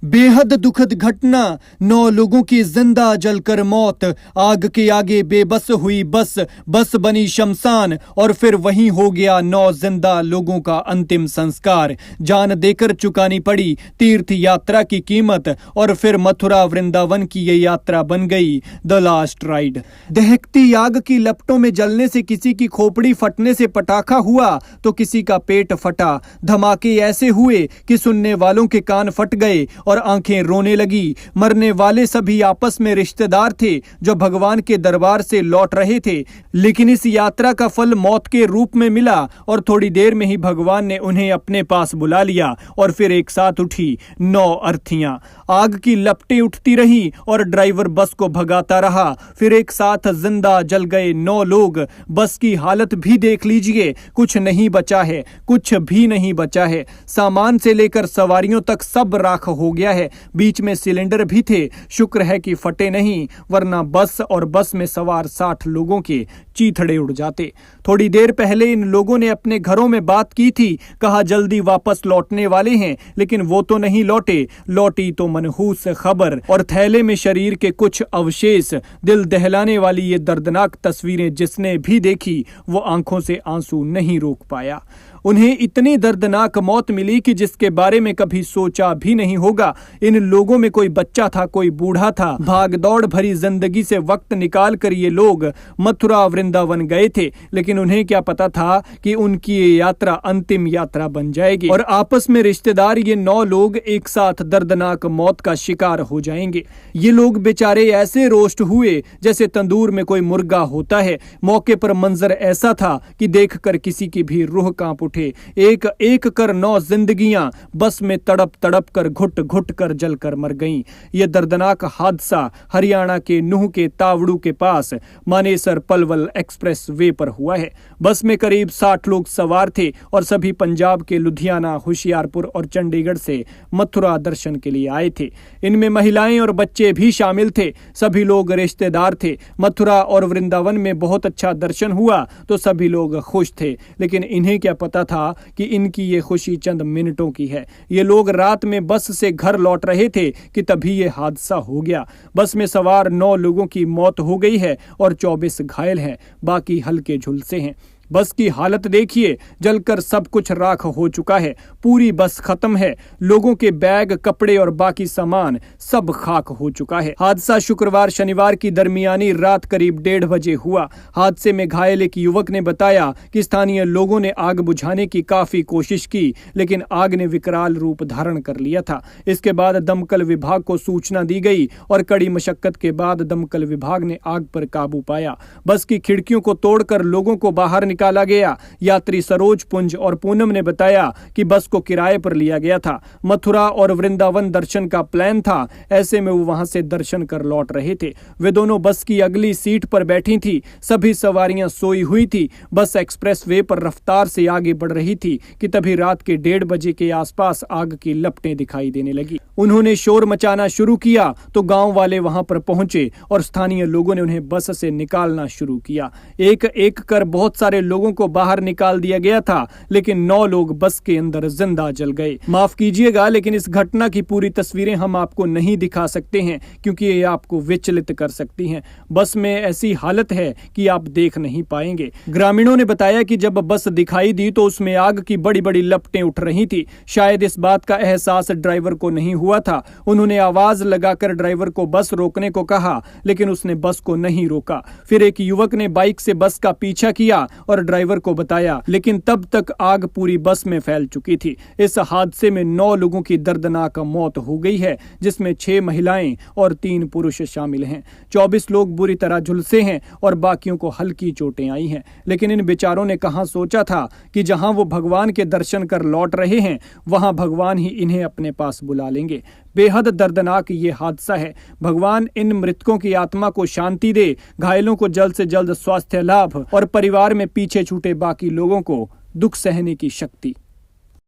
बेहद दुखद घटना, 9 लोगों की जिंदा जलकर मौत। आग के आगे बेबस हुई बस बनी शमशान और फिर वहीं हो गया 9 जिंदा लोगों का अंतिम संस्कार। जान देकर चुकानी पड़ी तीर्थ यात्रा की कीमत और फिर मथुरा वृंदावन की ये यात्रा बन गई द लास्ट राइड। दहकती आग की लपटों में जलने से किसी की खोपड़ी फटने से पटाखा हुआ तो किसी का पेट फटा। धमाके ऐसे हुए कि सुनने वालों के कान फट गए और आंखें रोने लगी। मरने वाले सभी आपस में रिश्तेदार थे जो भगवान के दरबार से लौट रहे थे, लेकिन इस यात्रा का फल मौत के रूप में मिला और थोड़ी देर में ही भगवान ने उन्हें अपने पास बुला लिया और फिर एक साथ उठी 9 अर्थियां। आग की लपटें उठती रही और ड्राइवर बस को भगाता रहा। फिर एक साथ जिंदा जल गए 9 लोग। बस की हालत भी देख लीजिए, कुछ नहीं बचा है, कुछ भी नहीं बचा है। सामान से लेकर सवारियों तक सब राख हो गया है। बीच में सिलेंडर भी थे, शुक्र है कि फटे नहीं, वरना बस और बस में सवार 60 लोगों के चीथड़े उड़ जाते। थोड़ी देर पहले इन लोगों ने अपने घरों में बात की थी, कहा जल्दी वापस लौटने वाले हैं, लेकिन वो तो नहीं लौटे। लौटी तो मनहूस खबर और थैले में शरीर के कुछ अवशेष। दिल दहलाने वाली ये दर्दनाक तस्वीरें जिसने भी देखी वो आंखों से आंसू नहीं रोक पाया। उन्हें इतनी दर्दनाक मौत मिली कि जिसके बारे में कभी सोचा भी नहीं होगा। इन लोगों में कोई बच्चा था, कोई बूढ़ा था। भाग दौड़ भरी जिंदगी से वक्त निकाल कर ये लोग मथुरा वृंदावन गए थे, लेकिन उन्हें क्या पता था कि उनकी ये यात्रा अंतिम यात्रा बन जाएगी और आपस में रिश्तेदार ये 9 लोग एक साथ दर्दनाक मौत का शिकार हो जाएंगे। ये लोग बेचारे ऐसे रोस्ट हुए जैसे तंदूर में कोई मुर्गा होता है। मौके पर मंजर ऐसा था कि देखकर किसी की भी रूह कांप उठे। एक एक कर 9 जिंदगियां बस में तड़प तड़प कर घुट घुट कर जलकर मर गईं। यह दर्दनाक हादसा हरियाणा के नूह के तावड़ू के पास मानेसर पलवल एक्सप्रेस वे पर हुआ है। बस में करीब 60 लोग सवार थे और सभी पंजाब के लुधियाना, होशियारपुर और चंडीगढ़ से मथुरा दर्शन के लिए आए थे। इनमें महिलाएं और बच्चे भी शामिल थे। सभी लोग रिश्तेदार थे। मथुरा और वृंदावन में बहुत अच्छा दर्शन हुआ तो सभी लोग खुश थे, लेकिन इन्हें क्या पता था कि इनकी ये खुशी चंद मिनटों की है। ये लोग रात में बस से घर लौट रहे थे कि तभी ये हादसा हो गया। बस में सवार 9 लोगों की मौत हो गई है और 24 घायल हैं, बाकी हल्के झुलसे हैं। बस की हालत देखिए, जलकर सब कुछ राख हो चुका है। पूरी बस खत्म है। लोगों के बैग, कपड़े और बाकी सामान सब खाक हो चुका है। हादसा शुक्रवार शनिवार की दरमियानी रात करीब 1:30 बजे हुआ। हादसे में घायल एक युवक ने बताया कि स्थानीय लोगों ने आग बुझाने की काफी कोशिश की, लेकिन आग ने विकराल रूप धारण कर लिया था। इसके बाद दमकल विभाग को सूचना दी गई और कड़ी मशक्कत के बाद दमकल विभाग ने आग पर काबू पाया। बस की खिड़कियों को तोड़कर लोगों को बाहर निकाला गया। यात्री सरोज पुंज और पूनम ने बताया कि बस को किराए पर लिया गया था। मथुरा और वृंदावन दर्शन का प्लान था। ऐसे में वो वहां से दर्शन कर लौट रहे थे। वे दोनों बस की अगली सीट पर बैठी थी। सभी सवारियां सोई हुई थी। बस एक्सप्रेस वे पर रफ्तार से आगे बढ़ रही थी कि तभी रात के 1:30 बजे के आसपास आग की लपटें दिखाई देने लगी। उन्होंने शोर मचाना शुरू किया तो गांव वाले वहां पर पहुंचे और स्थानीय लोगों ने उन्हें बस से निकालना शुरू किया। एक एक कर बहुत सारे लोगों को बाहर निकाल दिया गया था, लेकिन 9 लोग बस के अंदर जिंदा जल गए। माफ कीजिएगा, लेकिन इस घटना की पूरी तस्वीरें हम आपको नहीं दिखा सकते हैं क्योंकि ये आपको विचलित कर सकती हैं। बस में ऐसी हालत है कि आप देख नहीं पाएंगे। ग्रामीणों ने बताया कि जब बस दिखाई दी तो उसमें आग की बड़ी बड़ी लपटें उठ रही थी। शायद इस बात का एहसास ड्राइवर को नहीं हुआ था। उन्होंने आवाज लगाकर ड्राइवर को बस रोकने को कहा, लेकिन उसने बस को नहीं रोका। फिर एक युवक ने बाइक से बस का पीछा किया और ड्राइवर को बताया, लेकिन तब तक आग पूरी बस में फैल चुकी थी। इस हादसे में 9 लोगों की दर्दनाक मौत हो गई है, जिसमें 6 महिलाएं और 3 पुरुष शामिल हैं। 24 लोग बुरी तरह झुलसे हैं और बाकियों को हल्की चोटें आई हैं। लेकिन इन बेचारों ने कहां सोचा था कि जहां वो भगवान के दर्शन कर लौट रहे हैं, वहां भगवान ही इन्हें अपने पास बुला लेंगे। बेहद दर्दनाक ये हादसा है। भगवान इन मृतकों की आत्मा को शांति दे, घायलों को जल्द से जल्द स्वास्थ्य लाभ और परिवार में पीछे छूटे बाकी लोगों को दुख सहने की शक्ति।